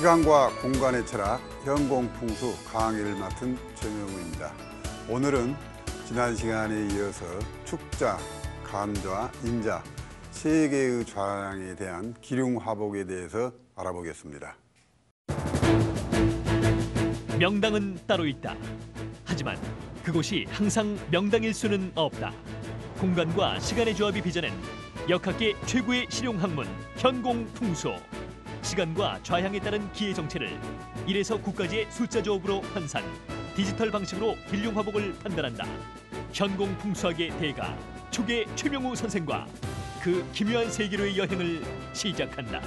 시간과 공간의 철학, 현공풍수 강의를 맡은 최명우입니다. 오늘은 지난 시간에 이어서 축자, 간좌, 인자 세 개의 좌양에 대한 기륭화복에 대해서 알아보겠습니다. 명당은 따로 있다. 하지만 그곳이 항상 명당일 수는 없다. 공간과 시간의 조합이 빚어낸 역학계 최고의 실용학문 현공풍수. 시간과 좌향에 따른 기회 정체를 1에서 9까지의 숫자 조합으로 환산, 디지털 방식으로 기륭화복을 판단한다. 현공풍수학의 대가 초계 최명우 선생과 그 기묘한 세계로의 여행을 시작한다.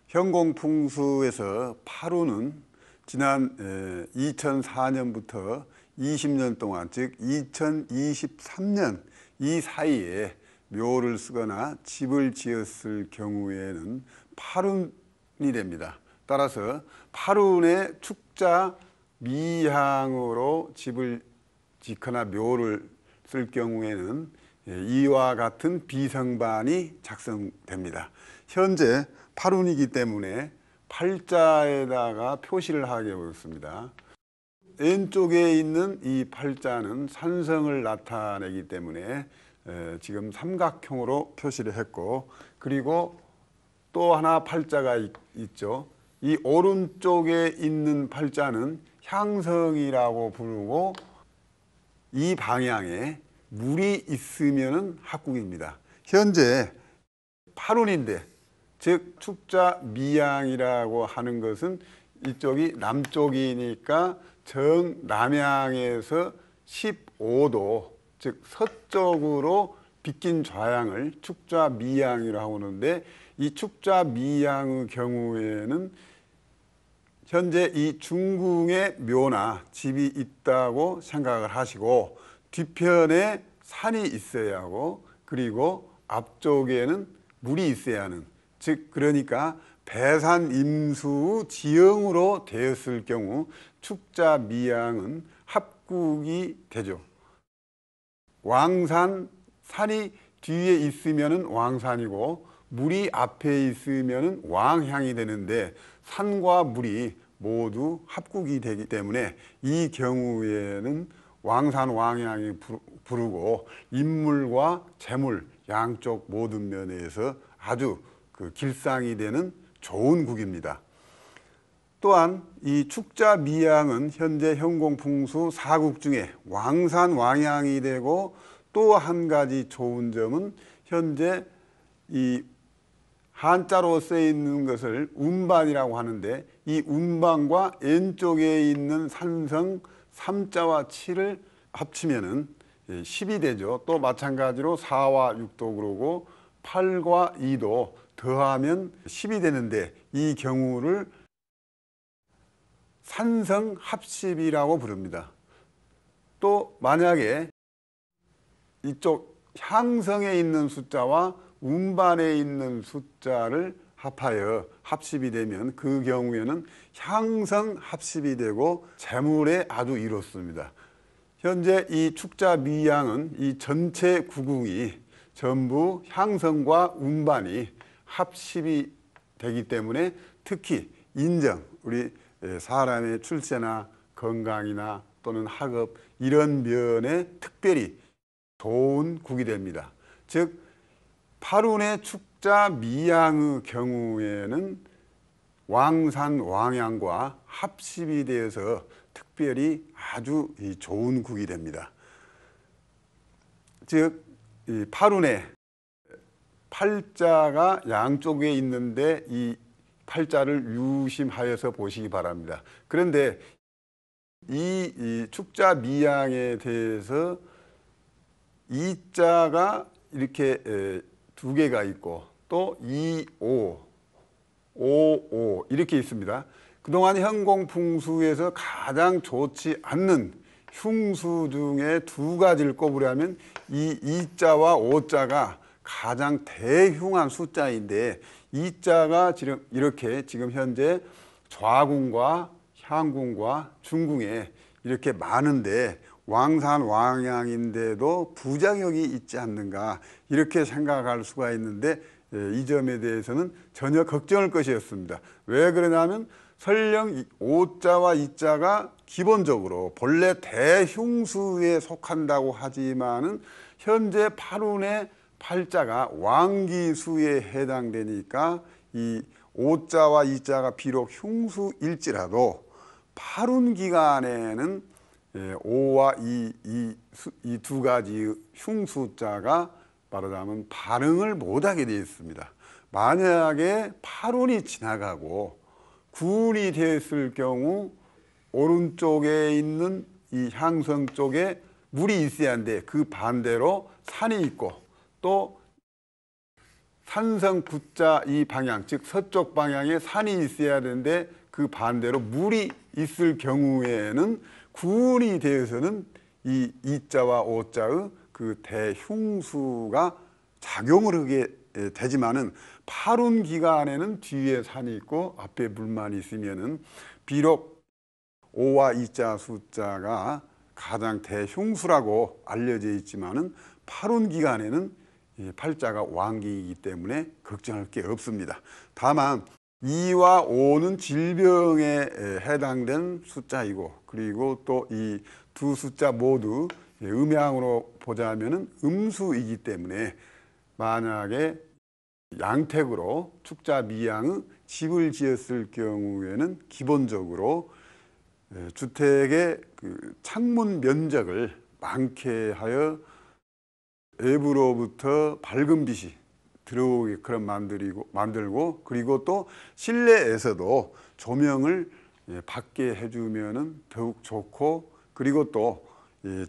현공풍수에서 8호는 지난 2004년부터 20년 동안, 즉 2023년 이 사이에 묘를 쓰거나 집을 지었을 경우에는 8운이 됩니다. 따라서 8운의 축자 미향으로 집을 짓거나 묘를 쓸 경우에는 이와 같은 비성반이 작성됩니다. 현재 8운이기 때문에 팔자에다가 표시를 하게 되었습니다. 왼쪽에 있는 이 팔자는 산성을 나타내기 때문에 지금 삼각형으로 표시를 했고, 그리고 또 하나 팔자가 있죠. 이 오른쪽에 있는 팔자는 향성이라고 부르고, 이 방향에 물이 있으면 합국입니다. 현재 8운인데, 즉 축자 미양이라고 하는 것은 이쪽이 남쪽이니까 정남향에서 15도, 즉 서쪽으로 비낀 좌향을 축자 미양이라고 하는데, 이 축자 미양의 경우에는 현재 이 중궁에 묘나 집이 있다고 생각을 하시고, 뒤편에 산이 있어야 하고, 그리고 앞쪽에는 물이 있어야 하는, 즉 그러니까 배산 임수 지형으로 되었을 경우 축자 미양은 합국이 되죠. 왕산, 산이 뒤에 있으면 왕산이고 물이 앞에 있으면 왕향이 되는데, 산과 물이 모두 합국이 되기 때문에 이 경우에는 왕산 왕향이 부르고 인물과 재물 양쪽 모든 면에서 아주 길상이 되는 좋은 국입니다. 또한 이 축자 미양은 현재 현공풍수 4국 중에 왕산 왕향이 되고, 또 한 가지 좋은 점은 현재 이 한자로 쓰여 있는 것을 운반이라고 하는데, 이 운반과 왼쪽에 있는 산성 3자와 7을 합치면은 10이 되죠. 또 마찬가지로 4와 6도 그러고 8과 2도 더하면 10이 되는데, 이 경우를 산성합십이라고 부릅니다. 또 만약에 이쪽 향성에 있는 숫자와 운반에 있는 숫자를 합하여 합십이 되면 그 경우에는 향성합십이 되고 재물에 아주 이롭습니다. 현재 이 축자 미양은 이 전체 구궁이 전부 향성과 운반이 합십이 되기 때문에 특히 인정, 우리 사람의 출세나 건강이나 또는 학업 이런 면에 특별히 좋은 국이 됩니다. 즉 8운의 축자 미양의 경우에는 왕산 왕향과 합십이 되어서 특별히 아주 좋은 국이 됩니다. 즉 8운의 팔자가 양쪽에 있는데 이 팔자를 유심하여서 보시기 바랍니다. 그런데 이 축자 미양에 대해서 이자가 이렇게 두 개가 있고, 또 2, 5, 5 이렇게 있습니다. 그동안 현공풍수에서 가장 좋지 않는 흉수 중에 두 가지를 꼽으려면 이 이자와 오자가 가장 대흉한 숫자인데, 이자가 이렇게 지금 현재 좌궁과 향궁과 중궁에 이렇게 많은데 왕산 왕향인데도 부작용이 있지 않는가 이렇게 생각할 수가 있는데, 이 점에 대해서는 전혀 걱정할 것이 없습니다. 왜 그러냐면 설령 오자와 이자가 기본적으로 본래 대흉수에 속한다고 하지만은 현재 팔운의 팔자가 왕기수에 해당되니까 이 오자와 이자가 비록 흉수일지라도 팔운 기간에는 오와 이 두 가지 흉수자가 말하자면 반응을 못하게 되어 있습니다. 만약에 팔운이 지나가고 구운이 되었을 경우 오른쪽에 있는 이 향성 쪽에 물이 있어야 하는데 그 반대로 산이 있고 또 산성 구자 이 방향 즉 서쪽 방향에 산이 있어야 되는데 그 반대로 물이 있을 경우에는 구운이 되어서는 이 이자와 오자의 그 대흉수가 작용을 하게 되지만은 팔운 기간에는 뒤에 산이 있고 앞에 물만 있으면은 비록 오와 이자 숫자가 가장 대흉수라고 알려져 있지만은 팔운 기간에는 팔자가 왕기이기 때문에 걱정할 게 없습니다. 다만 2와 5는 질병에 해당된 숫자이고 그리고 또 이 두 숫자 모두 음양으로 보자면은 음수이기 때문에 만약에 양택으로 축자 미양의 집을 지었을 경우에는 기본적으로 주택의 그 창문 면적을 많게 하여 외부로부터 밝은 빛이 들어오게끔 만들고 그리고 또 실내에서도 조명을 받게 해주면은 더욱 좋고 그리고 또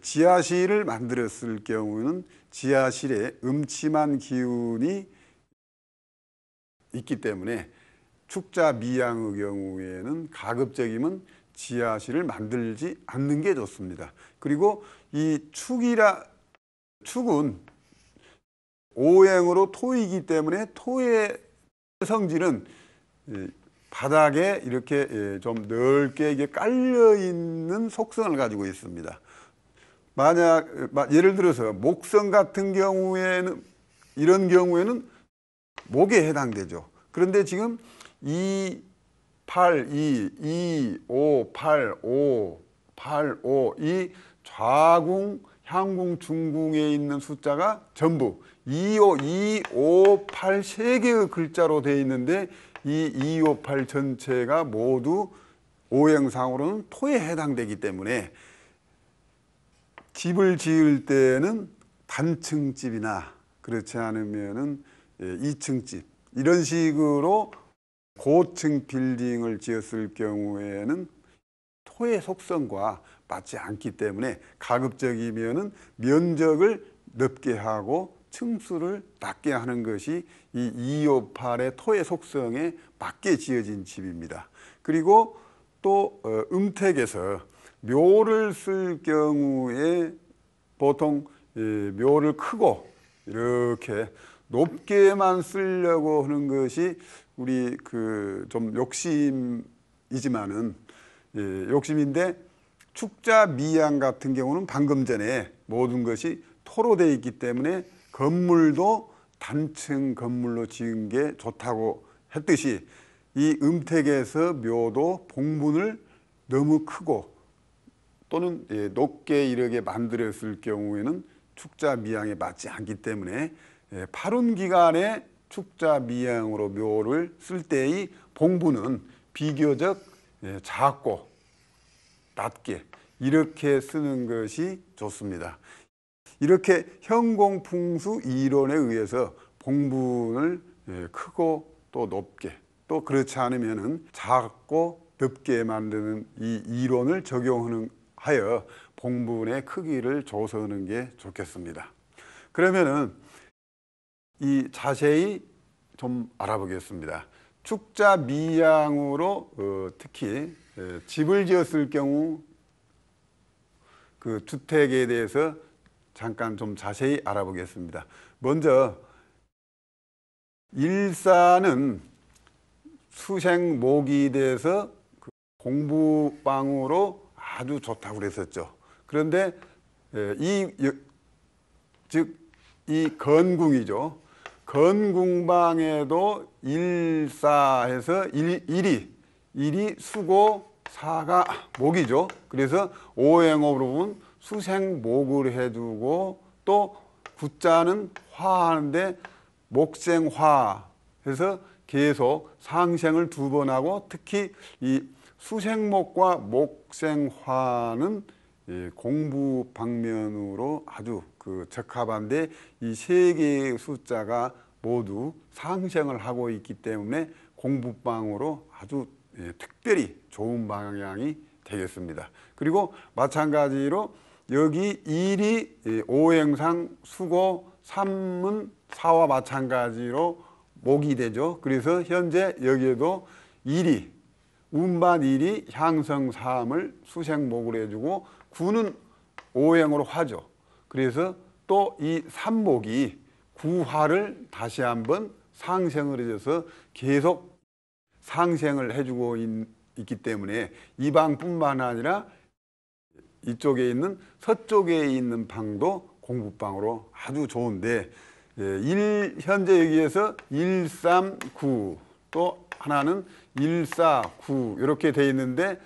지하실을 만들었을 경우는 지하실에 음침한 기운이 있기 때문에 축자 미양의 경우에는 가급적이면 지하실을 만들지 않는 게 좋습니다. 그리고 이 축은 오행으로 토이기 때문에 토의 성질은 바닥에 이렇게 좀 넓게 이게 깔려 있는 속성을 가지고 있습니다. 만약 예를 들어서 목성 같은 경우에는 이런 경우에는 목에 해당되죠. 그런데 지금 2, 8, 2, 5, 8, 5, 8, 5 이 좌궁, 향궁, 중궁에 있는 숫자가 전부 2, 5, 8 세 개의 글자로 되어 있는데 이 2, 5, 8 전체가 모두 오행상으로는 토에 해당되기 때문에 집을 지을 때는 단층집이나 그렇지 않으면은 2층집 이런 식으로 고층 빌딩을 지었을 경우에는 토의 속성과 맞지 않기 때문에 가급적이면은 면적을 넓게 하고 층수를 낮게 하는 것이 이 258의 토의 속성에 맞게 지어진 집입니다. 그리고 또 음택에서 묘를 쓸 경우에 보통 묘를 크고 이렇게 높게만 쓰려고 하는 것이 우리 그 좀 욕심이지만은 욕심인데 축자 미양 같은 경우는 방금 전에 모든 것이 토로 되어 있기 때문에 건물도 단층 건물로 지은 게 좋다고 했듯이 이 음택에서 묘도 봉분을 너무 크고 또는 높게 이렇게 만들었을 경우에는 축자 미양에 맞지 않기 때문에 팔운 기간에 축자 미양으로 묘를 쓸 때의 봉분은 비교적 작고 낮게 이렇게 쓰는 것이 좋습니다. 이렇게 현공풍수 이론에 의해서 봉분을 크고 또 높게 또 그렇지 않으면은 작고 넓게 만드는 이 이론을 적용하여 봉분의 크기를 조서하는 게 좋겠습니다. 그러면은 이 자세히 좀 알아보겠습니다. 축자 미양으로 특히 집을 지었을 경우 그 주택에 대해서 잠깐 좀 자세히 알아보겠습니다. 먼저 일사는 수생목이 돼서 그 공부방으로 아주 좋다고 그랬었죠. 그런데 이 건궁이죠. 건궁방에도 일사해서 일이 수고, 사가 목이죠. 그래서 오행업으로 보면 수생목을 해두고 또 구자는 화하는데 목생화 해서 계속 상생을 2번 하고 특히 이 수생목과 목생화는 공부 방면으로 아주 적합한데 이 3개의 숫자가 모두 상생을 하고 있기 때문에 공부방으로 아주 특별히 좋은 방향이 되겠습니다. 그리고 마찬가지로 여기 일이 오행상 수고, 삼은 사와 마찬가지로 목이 되죠. 그래서 현재 여기에도 일이 운반 일이 향성 삼을 수생목으로 해주고 구는 오행으로 화죠. 그래서 또 이 삼목이 구화를 다시 한번 상생을 해줘서 계속 상생을 해주고 있기 때문에 이 방뿐만 아니라 이쪽에 있는 서쪽에 있는 방도 공부방으로 아주 좋은데 현재 여기에서 139 또 하나는 149 이렇게 돼 있는데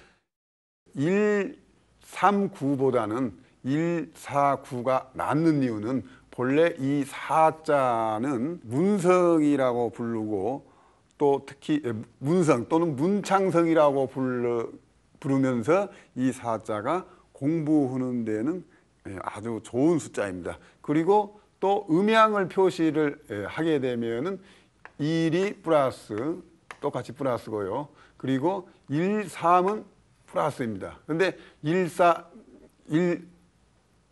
139보다는 149가 낫는 이유는 본래 이 사자는 문성이라고 부르고 또 특히 문성 또는 문창성이라고 부르면서 이 사자가 공부하는 데는 아주 좋은 숫자입니다. 그리고 또 음양을 표시를 하게 되면은 1이 플러스 똑같이 플러스고요. 그리고 1, 3은 플러스입니다. 그런데 1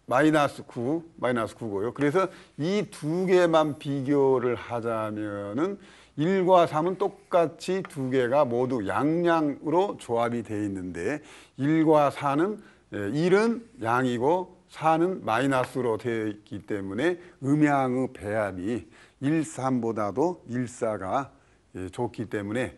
마이너스 9고요. 그래서 이 2개만 비교를 하자면은 1과 3은 똑같이 2개가 모두 양양으로 조합이 되어 있는데 1과 4는 1은 양이고 4는 마이너스로 되어 있기 때문에 음양의 배합이 1, 3보다도 1, 4가 좋기 때문에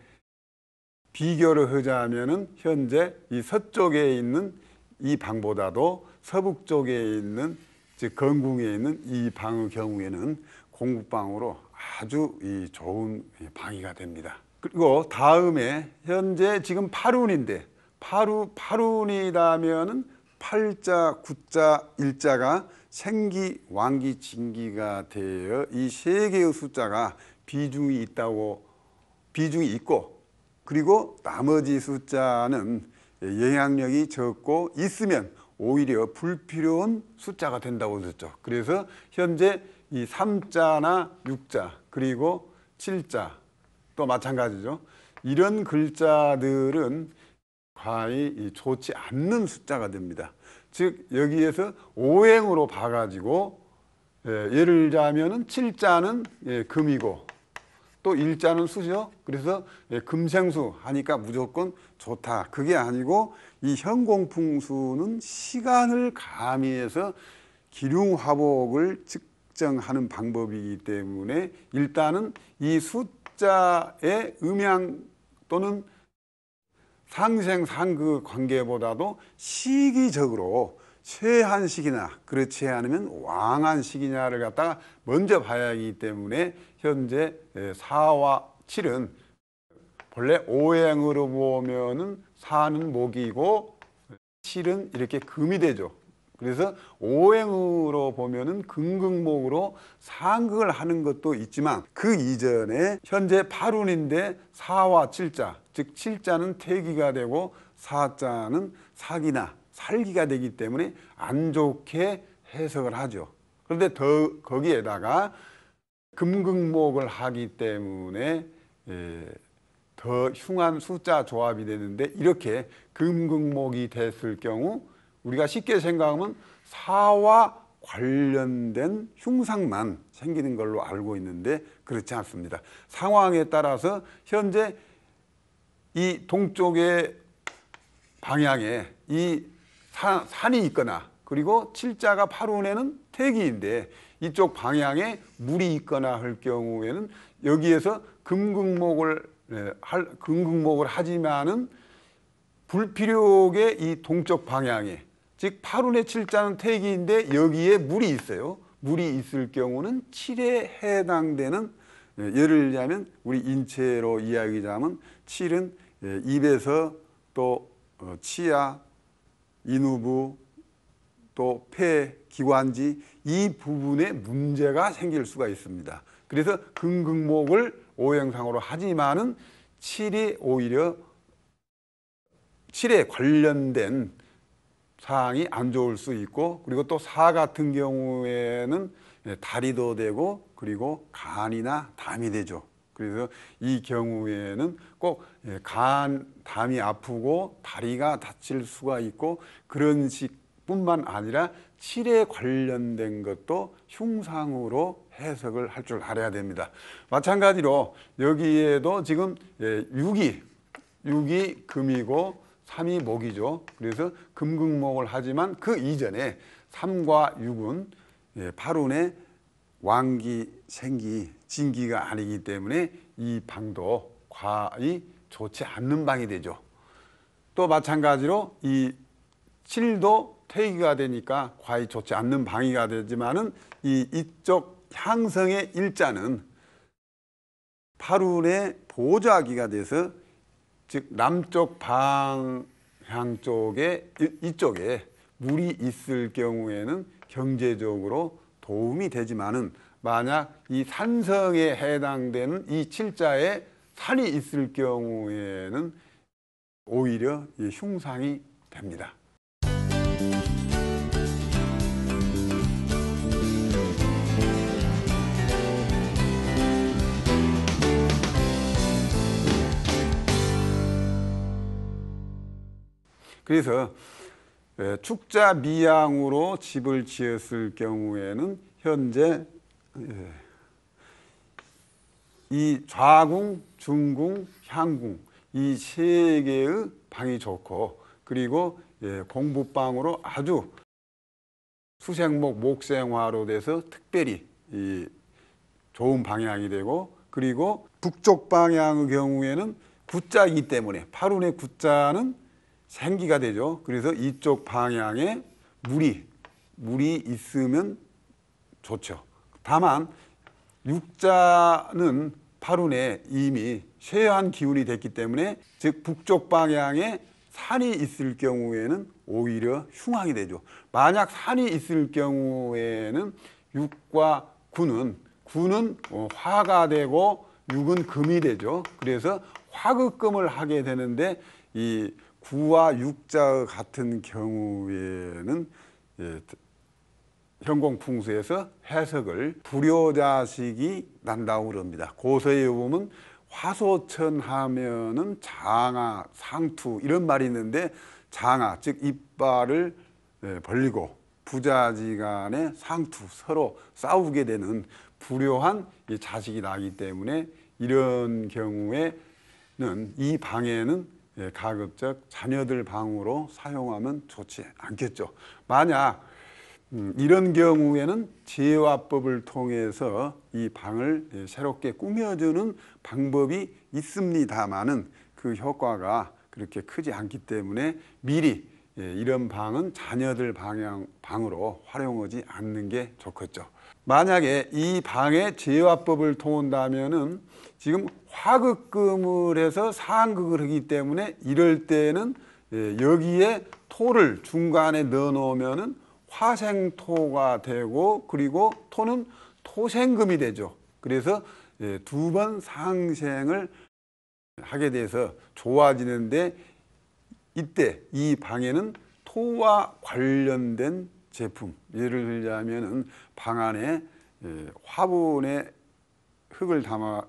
비교를 하자면은 현재 이 서쪽에 있는 이 방보다도 서북 쪽에 있는 즉 건궁에 있는 이 방의 경우에는 공부방으로 아주 좋은 방위가 됩니다. 그리고 다음에 현재 지금 8운인데 8운이라면은 8자, 9자, 1자가 생기, 왕기, 진기가 되어 이 3개의 숫자가 비중이 있고 그리고 나머지 숫자는 영향력이 적고 있으면 오히려 불필요한 숫자가 된다고 했죠. 그래서 현재 이 3자나 6자 그리고 7자 또 마찬가지죠. 이런 글자들은 과히 좋지 않는 숫자가 됩니다. 즉 여기에서 오행으로 봐가지고 예를 들자면은 7자는 금이고 또 1자는 수죠. 그래서 금생수 하니까 무조건 좋다. 그게 아니고 이 현공풍수는 시간을 가미해서 기륭화복을 측정하는 방법이기 때문에 일단은 이 숫자의 음양 또는 상생상그 관계보다도 시기적으로 쇠한식이나 그렇지 않으면 왕한식이냐를 갖다가 먼저 봐야 하기 때문에 현재 4와 7은 본래 오행으로 보면은 4는 목이고 7은 이렇게 금이 되죠. 그래서 오행으로 보면은 금극목으로 상극을 하는 것도 있지만 그 이전에 현재 8운인데 4와 7자 즉 7자는 태기가 되고 4자는 사기나 살기가 되기 때문에 안 좋게 해석을 하죠. 그런데 더 거기에다가 금극목을 하기 때문에 더 흉한 숫자 조합이 되는데 이렇게 금극목이 됐을 경우 우리가 쉽게 생각하면 사와 관련된 흉상만 생기는 걸로 알고 있는데 그렇지 않습니다. 상황에 따라서 현재 이 동쪽의 방향에 이 산이 있거나 그리고 칠자가 8운에는 태기인데 이쪽 방향에 물이 있거나 할 경우에는 여기에서 금극목을 하지만은 불필요하게 이 동쪽 방향에 즉 8운의 칠자는 태기인데 여기에 물이 있어요. 물이 있을 경우는 7에 해당되는 예를 들자면 우리 인체로 이야기하자면 칠은 입에서 또 치아, 인후부, 또 폐, 기관지 이 부분에 문제가 생길 수가 있습니다. 그래서 금극목을 오행상으로 하지만은 칠이 오히려 칠에 관련된 사항이 안 좋을 수 있고, 그리고 또 사 같은 경우에는 다리도 되고 그리고 간이나 담이 되죠. 그래서 이 경우에는 꼭 담이 아프고 다리가 다칠 수가 있고, 그런 식뿐만 아니라 칠에 관련된 것도 흉상으로 해석을 할 줄 알아야 됩니다. 마찬가지로 여기에도 지금 6이 금이고 3이 목이죠. 그래서 금극목을 하지만 그 이전에 3과 6은 팔운의 왕기, 생기, 진기가 아니기 때문에 이 방도 과히 좋지 않는 방이 되죠. 또 마찬가지로 이 7도 퇴기가 되니까 과히 좋지 않는 방위가 되지만은 이쪽 향성의 일자는 팔운의 보좌기가 돼서, 즉 남쪽 방향 쪽에 이쪽에 물이 있을 경우에는 경제적으로 도움이 되지만은, 만약 이 산성에 해당되는 이 칠자에 산이 있을 경우에는 오히려 흉상이 됩니다. 그래서 축자 미양으로 집을 지었을 경우에는 현재 이 좌궁, 중궁, 향궁 이 세 개의 방이 좋고, 그리고 공부방으로 아주 수생목, 목생화로 돼서 특별히 좋은 방향이 되고, 그리고 북쪽 방향의 경우에는 구자이기 때문에 팔운의 구자는 생기가 되죠. 그래서 이쪽 방향에 물이 있으면 좋죠. 다만 육자는 팔운에 이미 쇠한 기운이 됐기 때문에, 즉 북쪽 방향에 산이 있을 경우에는 오히려 흉왕이 되죠. 만약 산이 있을 경우에는 육과 구는 화가 되고 육은 금이 되죠. 그래서 화극금을 하게 되는데, 이 구와 육자 같은 경우에는 현공풍수에서 해석을 불효자식이 난다고 그럽니다. 고서에 보면 화소천 하면은 장하, 상투 이런 말이 있는데, 장하 즉 이빨을 벌리고 부자지간에 상투 서로 싸우게 되는 불효한 자식이 나기 때문에, 이런 경우에는 이 방에는 가급적 자녀들 방으로 사용하면 좋지 않겠죠. 만약 이런 경우에는 제화법을 통해서 이 방을 새롭게 꾸며주는 방법이 있습니다만은 그 효과가 그렇게 크지 않기 때문에 미리 이런 방은 자녀들 방으로 활용하지 않는 게 좋겠죠. 만약에 이 방에 제화법을 통한다면은 지금 화극금을 해서 상극을 하기 때문에, 이럴 때는 여기에 토를 중간에 넣어 놓으면은 화생토가 되고, 그리고 토는 토생금이 되죠. 그래서 두 번 상생을 하게 돼서 좋아지는데, 이때 이 방에는 토와 관련된 제품, 예를 들자면은 방 안에 화분에 흙을 담아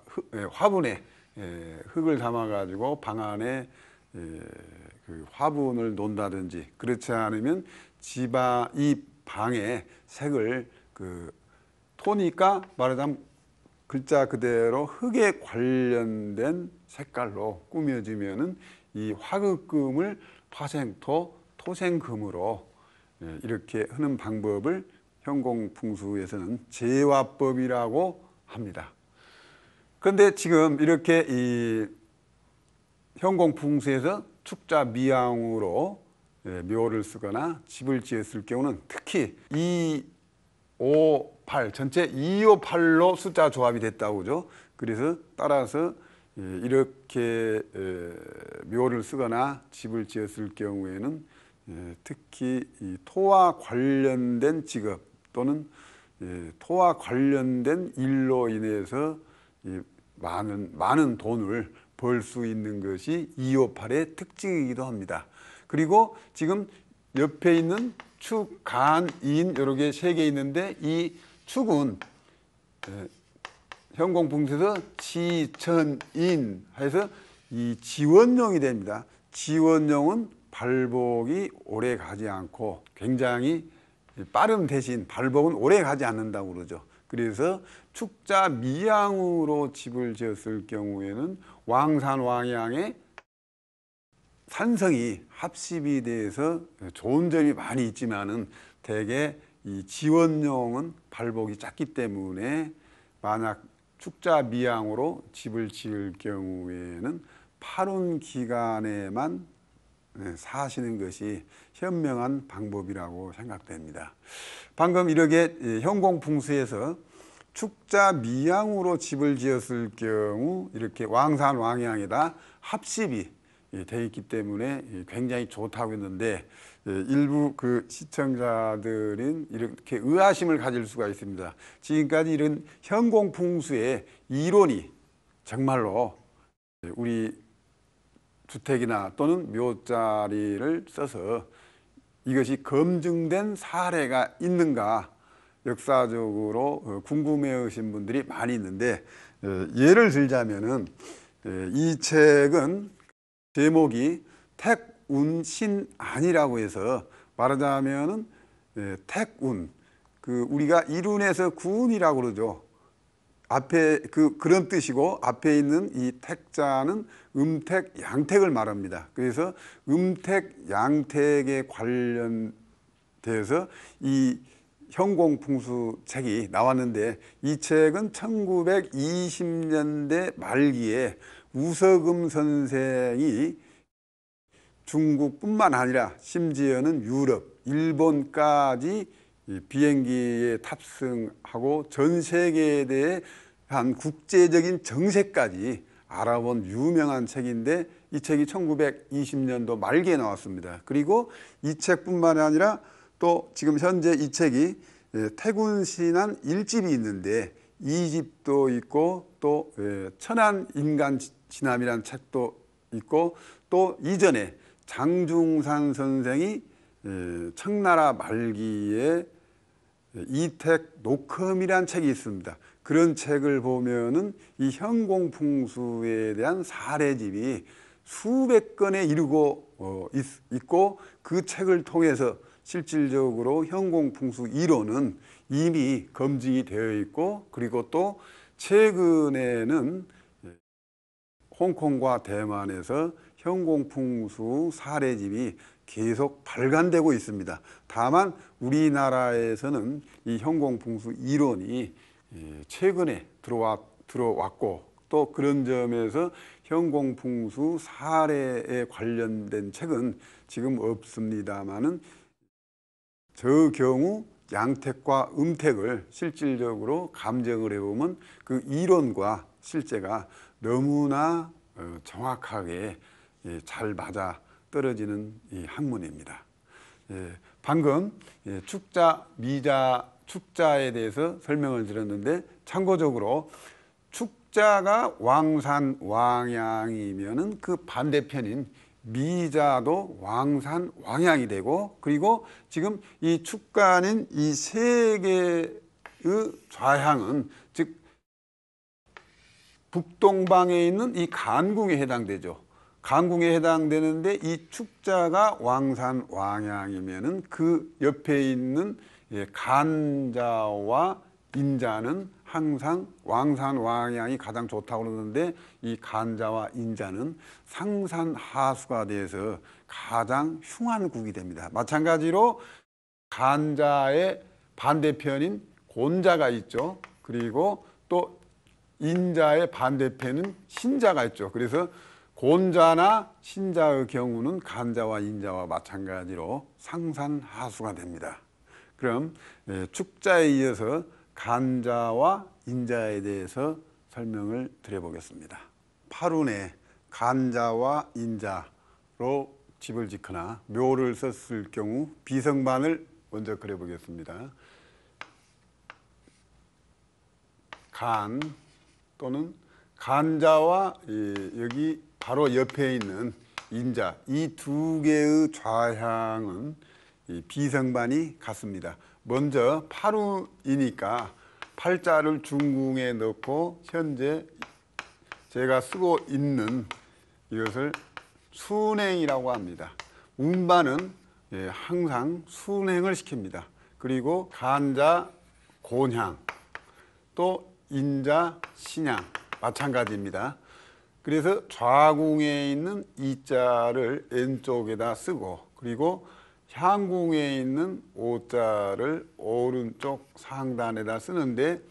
가지고 방 안에 그 화분을 놓는다든지, 그렇지 않으면 이 방의 색을 토니까 말하자면 글자 그대로 흙에 관련된 색깔로 꾸며주면은 이 화극금을 화생토, 토생금으로 이렇게 하는 방법을 현공풍수에서는 제화법이라고 합니다. 그런데 지금 이렇게 이 현공풍수에서 축자 미양으로 묘를 쓰거나 집을 지었을 경우는 특히 2, 5, 8 전체 2, 5, 8로 숫자 조합이 됐다고 그러죠. 그래서 따라서 이렇게 묘를 쓰거나 집을 지었을 경우에는 특히 이 토와 관련된 직업 또는 토와 관련된 일로 인해서 많은 돈을 벌 수 있는 것이 258의 특징이기도 합니다. 그리고 지금 옆에 있는 축, 간, 인 이렇게 3개 있는데 이 축은 현공풍수에서 지, 천, 인 해서 이 지원용이 됩니다. 지원용은 발복이 오래 가지 않고 굉장히 빠름 대신 발복은 오래 가지 않는다고 그러죠. 그래서 축자 미양으로 집을 지었을 경우에는 왕산왕양의 산성이 합십이 돼서 좋은 점이 많이 있지만은 대개 이 지원용은 발복이 작기 때문에 만약 축자 미양으로 집을 지을 경우에는 8운 기간에만 사시는 것이 현명한 방법이라고 생각됩니다. 방금 이렇게 현공풍수에서 축자 미양으로 집을 지었을 경우 이렇게 왕산 왕양에다 합십이 되어 있기 때문에 굉장히 좋다고 했는데 일부 그 시청자들은 이렇게 의아심을 가질 수가 있습니다. 지금까지 이런 현공풍수의 이론이 정말로 우리 주택이나 또는 묘자리를 써서 이것이 검증된 사례가 있는가 역사적으로 궁금해하신 분들이 많이 있는데 예를 들자면은 이 책은 제목이 택운신안이라고 해서 말하자면은 택운 우리가 일운에서 구운이라고 그러죠. 앞에 그런 뜻이고 앞에 있는 이 택자는 음택, 양택을 말합니다. 그래서 음택, 양택에 관련돼서 이 현공풍수 책이 나왔는데 이 책은 1920년대 말기에 우서금 선생이 중국뿐만 아니라 심지어는 유럽, 일본까지 비행기에 탑승하고 전 세계에 대한 국제적인 정세까지 알아본 유명한 책인데 이 책이 1920년도 말기에 나왔습니다. 그리고 이 책뿐만 아니라 또 지금 현재 이 책이 태군신안 1집이 있는데 2집도 있고 또 천안인간진암이라는 책도 있고 또 이전에 장중산 선생이 청나라 말기에 이택 녹험이라는 책이 있습니다. 그런 책을 보면은 이 현공풍수에 대한 사례집이 수백 건에 이르고 있고 그 책을 통해서 실질적으로 현공풍수 이론은 이미 검증이 되어 있고 그리고 또 최근에는 홍콩과 대만에서 현공풍수 사례집이 계속 발간되고 있습니다. 다만 우리나라에서는 이 현공풍수 이론이 최근에 들어왔고 또 그런 점에서 현공풍수 사례에 관련된 책은 지금 없습니다만은 저 경우 양택과 음택을 실질적으로 감정을 해보면 그 이론과 실제가 너무나 정확하게 잘 맞아 떨어지는 이 학문입니다. 방금 축자, 미자, 축자에 대해서 설명을 드렸는데 참고적으로 축자가 왕산, 왕양이면은 그 반대편인 미자도 왕산, 왕양이 되고 그리고 지금 이 축간인 이 세 개의 좌향은 즉 북동방에 있는 이 간궁에 해당되죠. 간궁에 해당되는데 이 축자가 왕산, 왕양이면은 그 옆에 있는 간자와 인자는 항상 왕산, 왕양이 가장 좋다고 그러는데 이 간자와 인자는 상산하수가 돼서 가장 흉한 국이 됩니다. 마찬가지로 간자의 반대편인 곤자가 있죠. 그리고 또 인자의 반대편은 신자가 있죠. 그래서 곤자나 신자의 경우는 간자와 인자와 마찬가지로 상산하수가 됩니다. 그럼 축자에 이어서 간자와 인자에 대해서 설명을 드려보겠습니다. 파룬에 간자와 인자로 집을 짓거나 묘를 썼을 경우 비성반을 먼저 그려보겠습니다. 간 또는 간자와 여기 바로 옆에 있는 인자, 이 두 개의 좌향은 비성반이 같습니다. 먼저 파룬이니까 팔자를 중궁에 넣고 현재 제가 쓰고 있는 이것을 순행이라고 합니다. 운반은 항상 순행을 시킵니다. 그리고 간자, 곤향, 또 인자, 신향 마찬가지입니다. 그래서 좌궁에 있는 이자를 왼쪽에다 쓰고 그리고 향궁에 있는 오자를 오른쪽 상단에다 쓰는데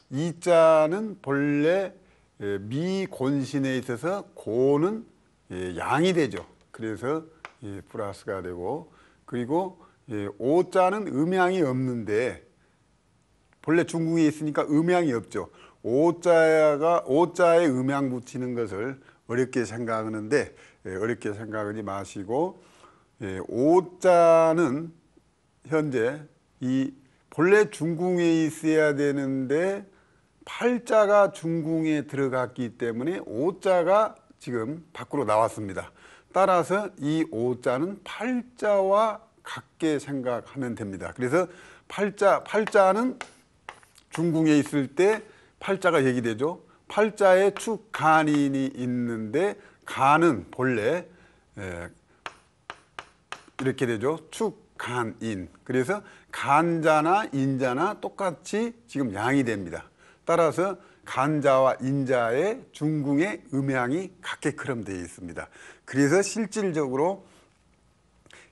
이자는 본래 미곤신에 있어서 고는 양이 되죠. 그래서 플러스가 되고 그리고 오자는 음양이 없는데 본래 중궁에 있으니까 음양이 없죠. 오자에 음양 붙이는 것을 어렵게 생각하는데 어렵게 생각하지 마시고 오자는 현재 이 본래 중궁에 있어야 되는데 팔자가 중궁에 들어갔기 때문에 오자가 지금 밖으로 나왔습니다. 따라서 이 오자는 팔자와 같게 생각하면 됩니다. 그래서 팔자는 중궁에 있을 때 팔자가 여기 되죠. 팔자에 축간인이 있는데 간은 본래 이렇게 되죠. 축간인. 그래서 간자나 인자나 똑같이 지금 양이 됩니다. 따라서 간자와 인자의 중궁의 음양이 같게끔 되어 있습니다. 그래서 실질적으로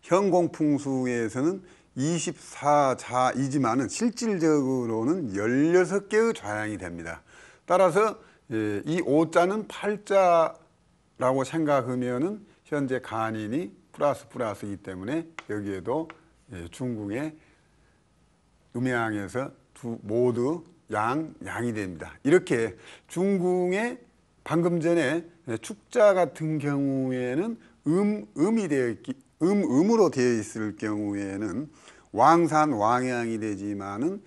현공풍수에서는 24자이지만은 실질적으로는 16개의 좌양이 됩니다. 따라서 이 오자는 팔자라고 생각하면은 현재 간인이 플러스이기 때문에 여기에도 중궁의 음양에서 모두 양이 됩니다. 이렇게 중궁의 방금 전에 축자 같은 경우에는 음으로 되어 있을 경우에는 왕산왕양이 되지만은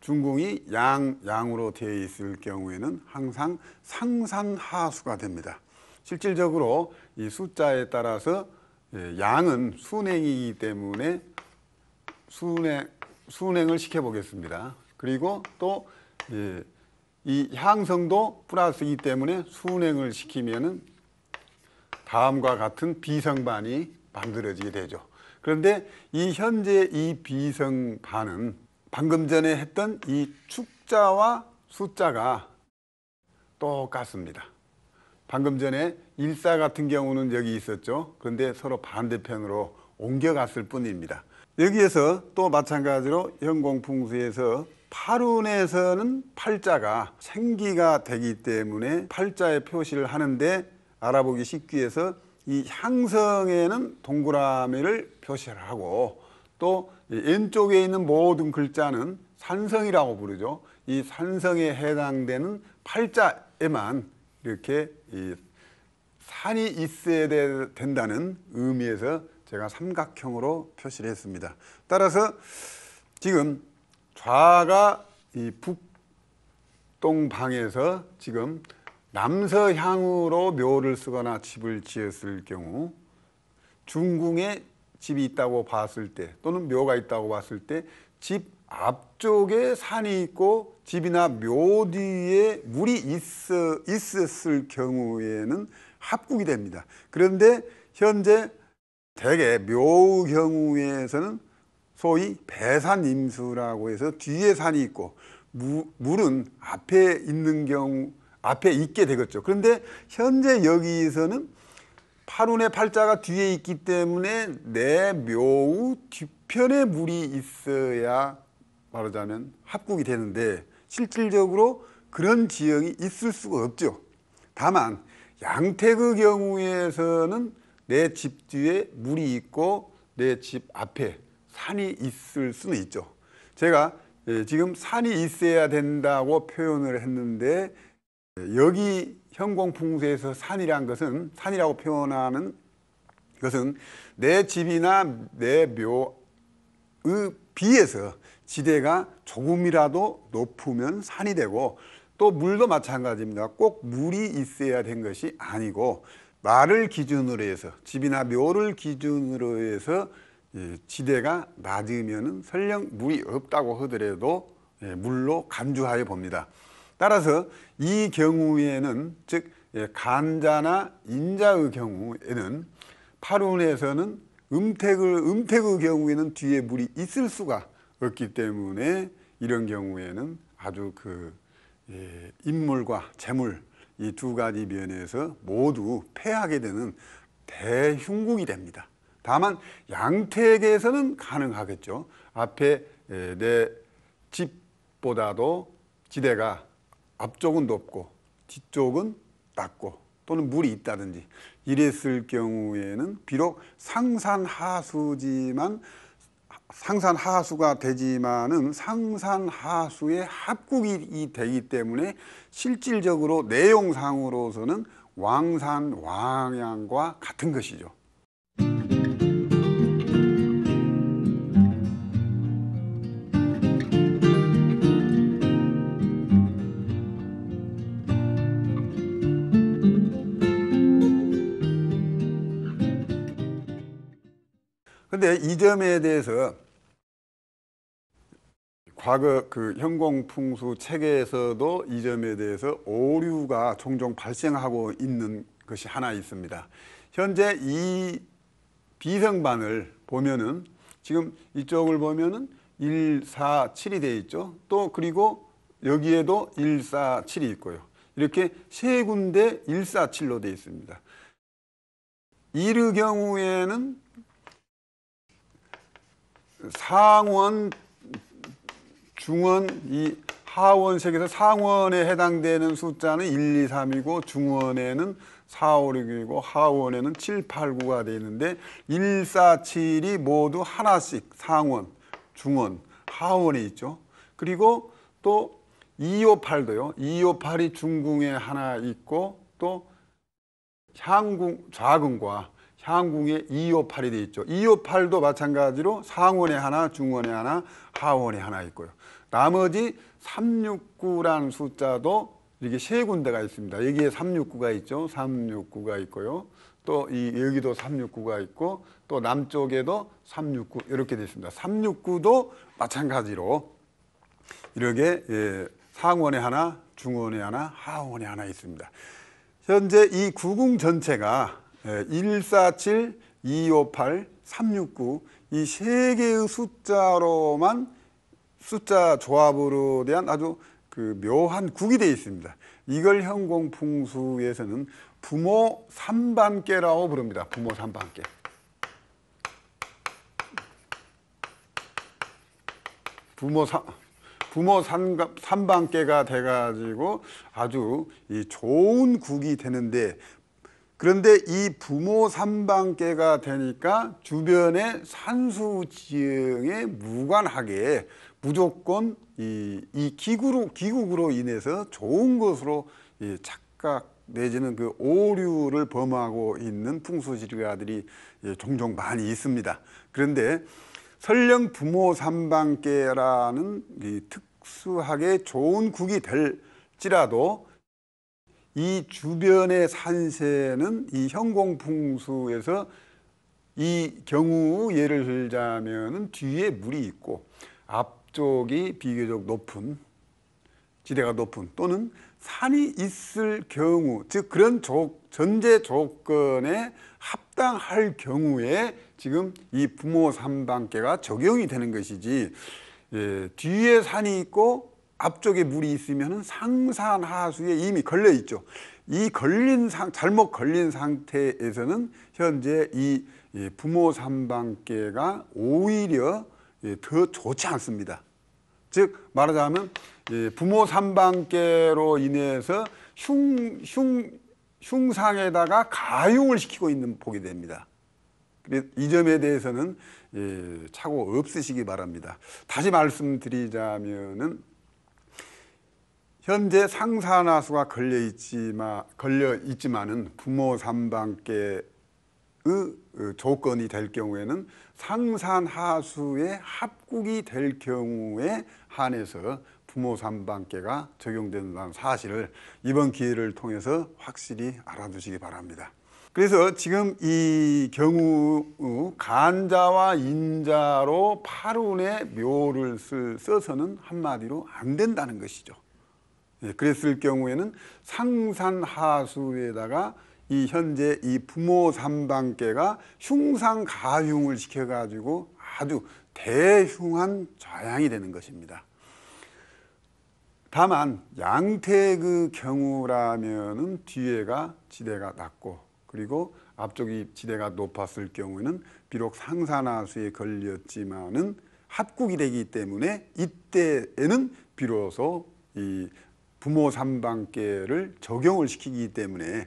중궁이 양으로 되어 있을 경우에는 항상 상산하수가 됩니다. 실질적으로 이 숫자에 따라서 양은 순행이기 때문에 순행을 시켜보겠습니다. 그리고 또 이 향성도 플러스이기 때문에 순행을 시키면은 다음과 같은 비성반이 만들어지게 되죠. 그런데 이 현재 이 비성반은 방금 전에 했던 이 축자와 숫자가 똑같습니다. 방금 전에 일사 같은 경우는 여기 있었죠. 그런데 서로 반대편으로 옮겨갔을 뿐입니다. 여기에서 또 마찬가지로 현공풍수에서 파룬에서는 팔자가 생기가 되기 때문에 팔자의 표시를 하는데 알아보기 쉽기 위해서 이 향성에는 동그라미를 표시를 하고 또 왼쪽에 있는 모든 글자는 산성이라고 부르죠. 이 산성에 해당되는 팔자에만 이렇게 산이 있어야 된다는 의미에서 제가 삼각형으로 표시를 했습니다. 따라서 지금 좌가 이 북동방에서 지금 남서향으로 묘를 쓰거나 집을 지었을 경우 중궁에 집이 있다고 봤을 때 또는 묘가 있다고 봤을 때 집 앞쪽에 산이 있고 집이나 묘 뒤에 물이 있었을 경우에는 합국이 됩니다. 그런데 현재 대개 묘의 경우에서는 소위 배산임수라고 해서 뒤에 산이 있고 물은 앞에 있는 경우 앞에 있게 되겠죠. 그런데 현재 여기서는 파룬의 팔자가 뒤에 있기 때문에 내 묘의 뒤편에 물이 있어야 말하자면 합국이 되는데 실질적으로 그런 지형이 있을 수가 없죠. 다만 양택의 경우에서는 내 집 뒤에 물이 있고 내 집 앞에 산이 있을 수는 있죠. 제가 지금 산이 있어야 된다고 표현을 했는데 여기 현공풍수에서 산이라고 표현하는 것은 내 집이나 내 묘의 비해서 지대가 조금이라도 높으면 산이 되고, 또 물도 마찬가지입니다. 꼭 물이 있어야 된 것이 아니고 말을 기준으로 해서, 집이나 묘를 기준으로 해서 지대가 낮으면 설령 물이 없다고 하더라도 물로 간주하여 봅니다. 따라서 이 경우에는, 즉 간자나 인자의 경우에는 파룬에서는 음택의 경우에는 뒤에 물이 있을 수가 없기 때문에 이런 경우에는 아주 인물과 재물 이 두 가지 면에서 모두 패하게 되는 대흉국이 됩니다. 다만 양택에서는 가능하겠죠. 앞에 내 집보다도 지대가 앞쪽은 높고 뒤쪽은 낮고 또는 물이 있다든지 이랬을 경우에는 비록 상산하수가 되지만은 상산하수의 합국이 되기 때문에 실질적으로 내용상으로서는 왕산왕양과 같은 것이죠. 근데 이 점에 대해서 과거 현공풍수 체계에서도 이 점에 대해서 오류가 종종 발생하고 있는 것이 하나 있습니다. 현재 이 비성반을 보면은 지금 이쪽을 보면은 1, 4, 7이 되어 있죠. 또 그리고 여기에도 1, 4, 7이 있고요. 이렇게 세 군데 1, 4, 7로 되어 있습니다. 이의 경우에는 상원, 중원, 이 하원색에서 상원에 해당되는 숫자는 1, 2, 3이고 중원에는 4, 5, 6이고 하원에는 7, 8, 9가 되어 있는데 1, 4, 7이 모두 하나씩 상원, 중원, 하원에 있죠. 그리고 또 2, 5, 8도요. 2, 5, 8이 중궁에 하나 있고 또 향궁, 좌궁과 향궁에 2, 5, 8이 되어 있죠. 2, 5, 8도 마찬가지로 상원에 하나, 중원에 하나, 하원에 하나 있고요. 나머지 369라는 숫자도 이게 세 군데가 있습니다. 여기에 369가 있죠. 369가 있고요. 또 여기도 369가 있고 또 남쪽에도 369 이렇게 되어 있습니다. 369도 마찬가지로 이렇게 상원에 하나, 중원에 하나, 하원에 하나 있습니다. 현재 이 구궁 전체가 147, 258, 369 이 세 개의 숫자로만 숫자 조합으로 대한 아주 묘한 국이 되어 있습니다. 이걸 현공풍수에서는 부모 삼반계라고 부릅니다. 부모 삼반계. 부모 삼반계가 돼가지고 아주 좋은 국이 되는데, 그런데 이 부모 삼반계가 되니까 주변의 산수지형에 무관하게 무조건 이 기국으로 인해서 좋은 것으로 착각 내지는 오류를 범하고 있는 풍수지리가들이 종종 많이 있습니다. 그런데 설령 부모 삼반계라는 특수하게 좋은 국이 될지라도 이 주변의 산세는 이 현공풍수에서 이 경우 예를 들자면은 뒤에 물이 있고 앞쪽이 비교적 높은 지대가 높은 또는 산이 있을 경우, 즉 그런 전제 조건에 합당할 경우에 지금 이 부모 삼반계가 적용이 되는 것이지, 뒤에 산이 있고 앞쪽에 물이 있으면 상산하수에 이미 걸려 있죠. 이 잘못 걸린 상태에서는 현재 이 부모 삼반계가 오히려 더 좋지 않습니다. 즉 말하자면 부모 삼반계로 인해서 흉상에다가 가흉을 시키고 있는 복이 됩니다. 이 점에 대해서는 착오 없으시기 바랍니다. 다시 말씀드리자면은 현재 상산하수가 걸려 있지만은 부모 삼방계의 조건이 될 경우에는 상산하수의 합국이 될 경우에 한해서 부모 삼방계가 적용된다는 사실을 이번 기회를 통해서 확실히 알아두시기 바랍니다. 그래서 지금 이 경우 간자와 인자로 팔운의 묘를 써서는 한마디로 안 된다는 것이죠. 그랬을 경우에는 상산하수에다가 이 현재 이 부모 삼방계가 흉상가흉을 시켜가지고 아주 대흉한 좌양이 되는 것입니다. 다만 양택의 경우라면은 뒤에가 지대가 낮고 그리고 앞쪽이 지대가 높았을 경우에는 비록 상산하수에 걸렸지만은 합국이 되기 때문에 이때에는 비로소 이 부모 삼방계를 적용을 시키기 때문에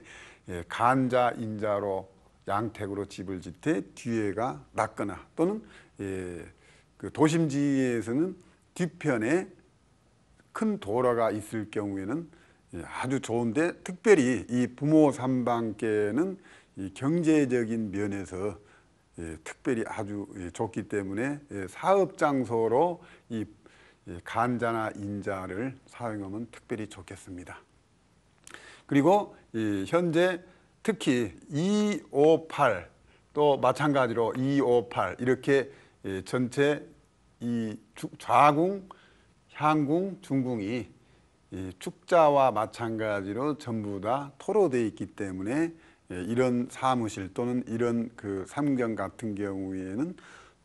간자, 인자로 양택으로 집을 짓되 뒤에가 낮거나 또는 그 도심지에서는 뒤편에 큰 도로가 있을 경우에는 아주 좋은데 특별히 이 부모 삼방계는 이 경제적인 면에서 특별히 아주 좋기 때문에 사업 장소로 이 간자나 인자를 사용하면 특별히 좋겠습니다. 그리고 현재 특히 258 또 마찬가지로 258 이렇게 전체 이 좌궁, 향궁, 중궁이 축자와 마찬가지로 전부 다 토로 되어 있기 때문에 이런 사무실 또는 이런 그 삼경 같은 경우에는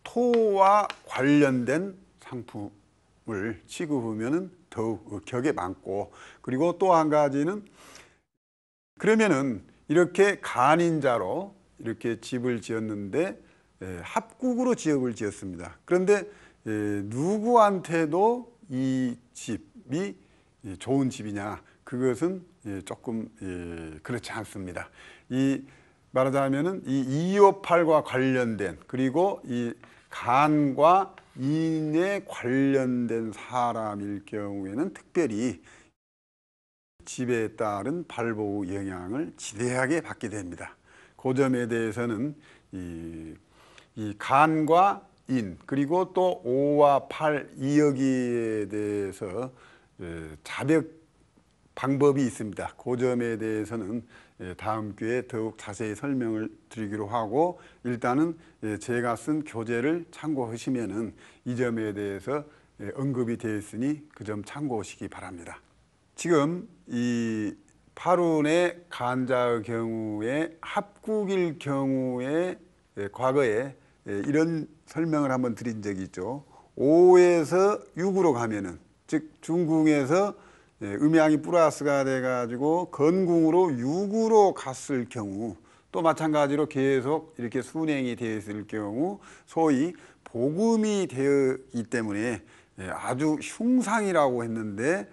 토와 관련된 상품을 취급하면은 더욱 격에 많고 그리고 또 한 가지는 그러면은 이렇게 간인자로 이렇게 집을 지었는데 합국으로 집을 지었습니다. 그런데 누구한테도 이 집이 좋은 집이냐 그것은 조금 그렇지 않습니다. 이 말하자면은 이 258과 관련된 그리고 이 간과 인에 관련된 사람일 경우에는 특별히 집에 따른 발보 영향을 지대하게 받게 됩니다. 그 점에 대해서는 이 간과 인 그리고 또 5와 8 이 여기에 대해서 자벽 방법이 있습니다. 그 점에 대해서는 다음 기회에 더욱 자세히 설명을 드리기로 하고 일단은 제가 쓴 교재를 참고하시면은 이 점에 대해서 언급이 되어 있으니 그 점 참고하시기 바랍니다. 지금 이 팔운의 간자의 경우에 합국일 경우에 과거에 이런 설명을 한번 드린 적이 있죠. 5에서 6으로 가면은 즉 중궁에서 음양이 플러스가 돼가지고 건궁으로 6으로 갔을 경우 또 마찬가지로 계속 이렇게 순행이 되어 있을 경우 소위 복음이 되었기 때문에 아주 흉상이라고 했는데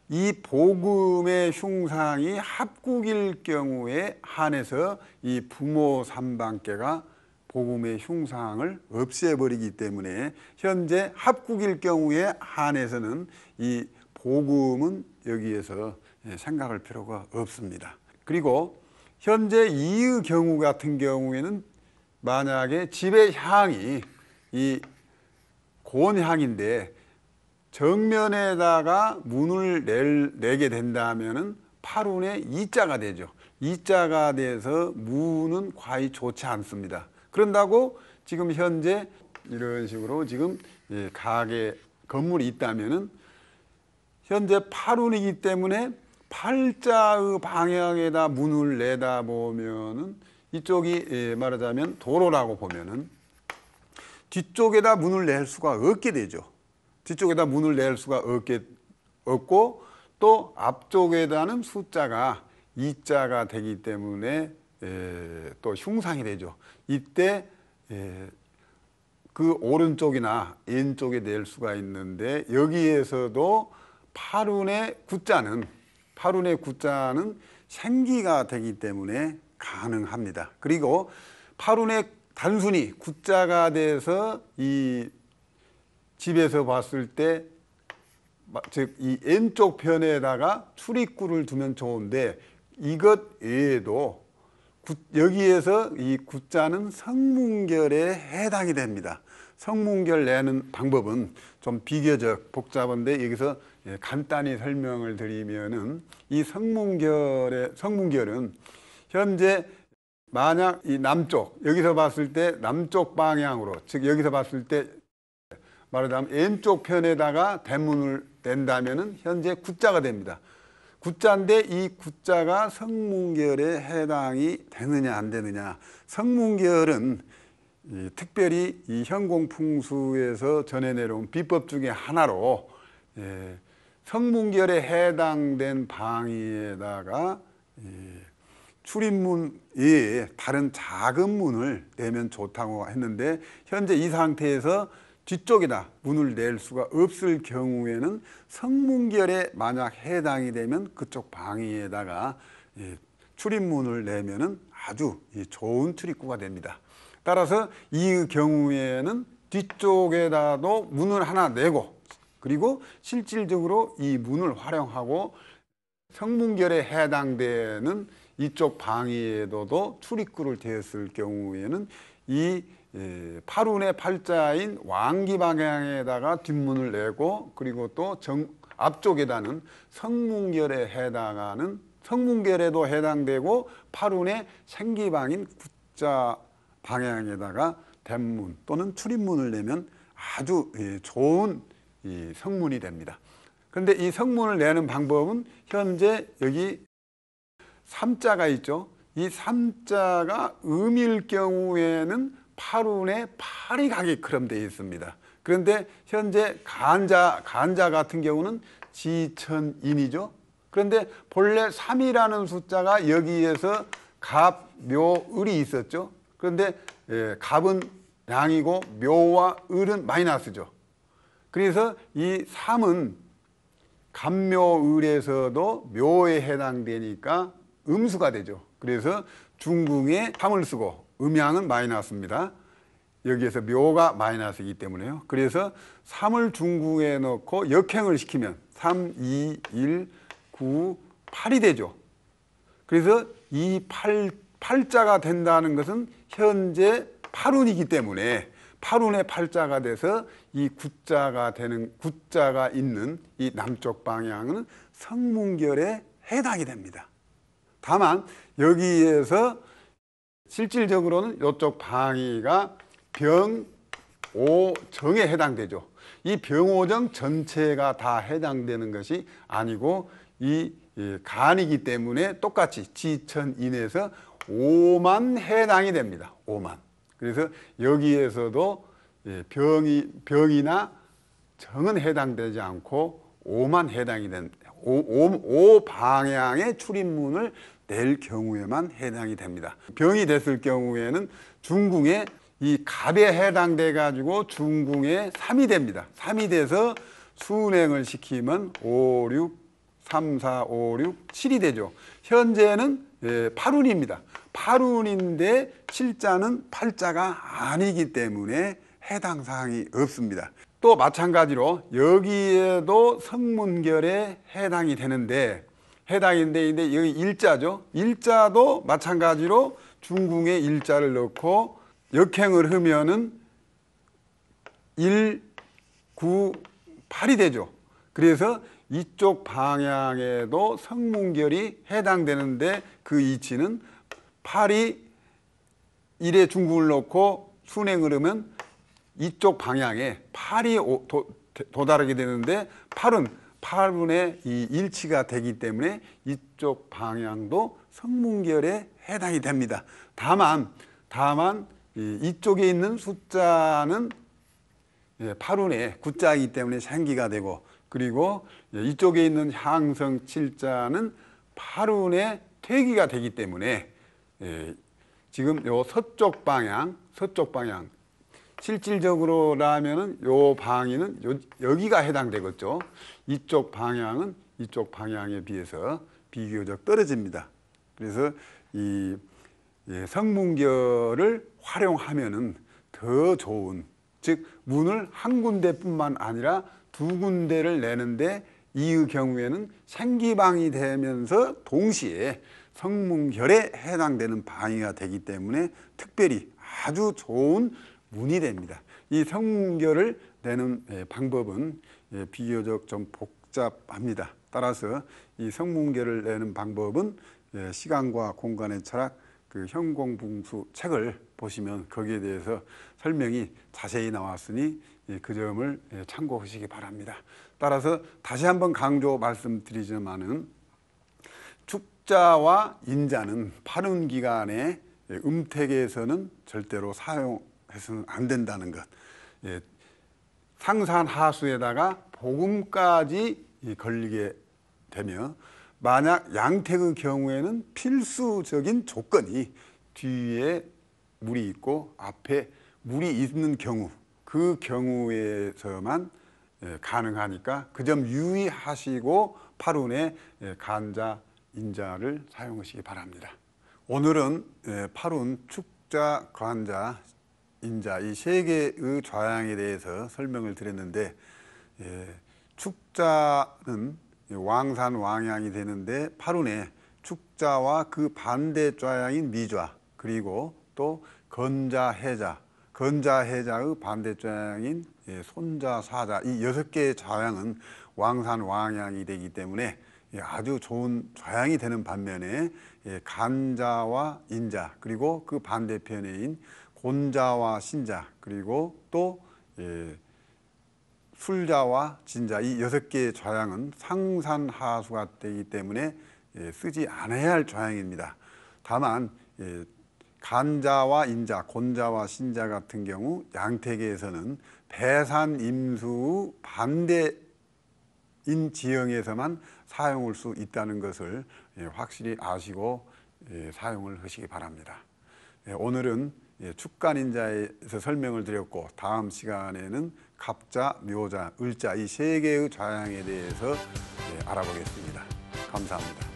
이 복음의 흉상이 합국일 경우에 한해서 이 부모 삼방계가 복음의 흉상을 없애버리기 때문에 현재 합국일 경우에 한해서는 이 복음은 여기에서 생각할 필요가 없습니다. 그리고 현재 이의 경우 같은 경우에는 만약에 집의 향이 이 곤향인데 정면에다가 문을 내게 된다면은 팔운의 이자가 되죠. 이자가 돼서 문은 과히 좋지 않습니다. 그런다고 지금 현재 이런 식으로 지금 가게 건물이 있다면은 현재 팔운이기 때문에 팔자의 방향에다 문을 내다 보면은 이쪽이 말하자면 도로라고 보면은 뒤쪽에다 문을 낼 수가 없게 되죠. 뒤쪽에다 문을 낼 수가 없고 또 앞쪽에다는 숫자가 2자가 되기 때문에 또 흉상이 되죠. 이때 그 오른쪽이나 왼쪽에 낼 수가 있는데 여기에서도 팔운의 구자는 생기가 되기 때문에 가능합니다. 그리고 팔운의 단순히 구자가 돼서 이 집에서 봤을 때 즉 이 왼쪽 편에다가 출입구를 두면 좋은데 이것 외에도 여기에서 이 구자는 성문결에 해당이 됩니다. 성문결 내는 방법은 좀 비교적 복잡한데 여기서 간단히 설명을 드리면은 이 성문결은 현재 만약 이 남쪽 여기서 봤을 때 남쪽 방향으로 즉 여기서 봤을 때 말하자면 왼쪽 편에다가 대문을 낸다면은 현재 구자가 됩니다. 구자인데 이 구자가 성문결에 해당이 되느냐 안 되느냐. 성문결은 특별히 이 현공풍수에서 전해 내려온 비법 중에 하나로 성문결에 해당된 방위에다가 출입문 외에 다른 작은 문을 내면 좋다고 했는데 현재 이 상태에서 뒤쪽에다 문을 낼 수가 없을 경우에는 성문결에 만약 해당이 되면 그쪽 방위에다가 출입문을 내면은 아주 좋은 출입구가 됩니다. 따라서 이 경우에는 뒤쪽에다도 문을 하나 내고 그리고 실질적으로 이 문을 활용하고 성문결에 해당되는 이쪽 방위에도 출입구를 대었을 경우에는 이 팔운의 팔자인 왕기 방향에다가 뒷문을 내고 그리고 또 앞쪽에다는 성문결에 해당하는 성문결에도 해당되고 팔운의 생기방인 구자 방향에다가 대문 또는 출입문을 내면 아주 좋은 성문이 됩니다. 그런데 이 성문을 내는 방법은 현재 여기 삼자가 있죠. 이 삼자가 음일 경우에는 팔운에 팔이 가게끔 되어 있습니다. 그런데 현재 간자 같은 경우는 지천인이죠. 그런데 본래 3이라는 숫자가 여기에서 갑, 묘, 을이 있었죠. 그런데 갑은 양이고 묘와 을은 마이너스죠. 그래서 이 3은 갑묘을에서도 묘에 해당되니까 음수가 되죠. 그래서 중궁에 3을 쓰고 음양은 마이너스입니다. 여기에서 묘가 마이너스이기 때문에요. 그래서 3을 중궁에 넣고 역행을 시키면 3, 2, 1, 9, 8이 되죠. 그래서 이 팔자가 된다는 것은 현재 팔운이기 때문에 팔운의 팔자가 돼서 이 구자가 있는 이 남쪽 방향은 성문결에 해당이 됩니다. 다만 여기에서 실질적으로는 이쪽 방위가 병오정에 해당되죠. 이 병오정 전체가 다 해당되는 것이 아니고 이 간이기 때문에 똑같이 지천인에서 5만 해당이 됩니다. 5만. 그래서 여기에서도 병이나 정은 해당되지 않고 5만 해당이 됩니다. 5 방향의 출입문을 낼 경우에만 해당이 됩니다. 병이 됐을 경우에는 중궁에 이 갑에 해당돼 가지고 중궁에 3이 됩니다. 3이 돼서 순행을 시키면 5, 6, 3, 4, 5, 6, 7이 되죠. 현재는 8운입니다. 8운인데 실자는 팔자가 아니기 때문에 해당 사항이 없습니다. 또 마찬가지로 여기에도 성문결에 해당이 되는데 해당인데 여기 일자죠. 일자도 마찬가지로 중궁에 일자를 넣고 역행을 하면은 1, 9, 8이 되죠. 그래서 이쪽 방향에도 성문결이 해당되는데 그 이치는 8이 1에 중궁을 넣고 순행을 하면 이쪽 방향에 8이 도달하게 되는데 8운의 이 일치가 되기 때문에 이쪽 방향도 성문결에 해당이 됩니다. 다만 이쪽에 있는 숫자는 8운의 구자이기 때문에 생기가 되고 그리고 이쪽에 있는 향성 7자는 8운의 퇴기가 되기 때문에 지금 요 서쪽 방향 실질적으로라면은 요 방위는 여기가 해당되겠죠. 이쪽 방향은 이쪽 방향에 비해서 비교적 떨어집니다. 그래서 이 성문결을 활용하면은 더 좋은, 즉 문을 한 군데뿐만 아니라 두 군데를 내는데 이의 경우에는 생기방이 되면서 동시에 성문결에 해당되는 방위가 되기 때문에 특별히 아주 좋은 문이 됩니다. 이 성문결을 내는 방법은 비교적 좀 복잡합니다. 따라서 이 성문결을 내는 방법은 시간과 공간의 철학 그 현공붕수 책을 보시면 거기에 대해서 설명이 자세히 나왔으니 그 점을 참고하시기 바랍니다. 따라서 다시 한번 강조 말씀드리지만은 축자와 인자는 파룬 기간에 음택에서는 절대로 사용해서는 안 된다는 것. 상산하수에다가 복음까지 걸리게 되며 만약 양택의 경우에는 필수적인 조건이 뒤에 물이 있고 앞에 물이 있는 경우, 그 경우에서만 가능하니까 그 점 유의하시고 파룬에 간자, 인자를 사용하시기 바랍니다. 오늘은 파룬, 축자, 간자, 인자 이 세 개의 좌양에 대해서 설명을 드렸는데 축자는 왕산 왕양이 되는데 파룬에 축자와 그 반대 좌양인 미좌 그리고 또 건자해자, 건자해자의 반대 좌양인 손자, 사자 이 6개의 좌양은 왕산 왕양이 되기 때문에 아주 좋은 좌양이 되는 반면에 간자와 인자 그리고 그 반대편인 곤자와 신자 그리고 또 술자와 진자 이 6개의 좌양은 상산하수가 되기 때문에 쓰지 않아야 할 좌양입니다. 다만 간자와 인자, 곤자와 신자 같은 경우 양택에서는 배산임수의 반대인 지형에서만 사용할 수 있다는 것을 확실히 아시고 사용을 하시기 바랍니다. 오늘은 축간인자에서 설명을 드렸고 다음 시간에는 갑자, 묘자, 을자 이 세 개의 좌양에 대해서 알아보겠습니다. 감사합니다.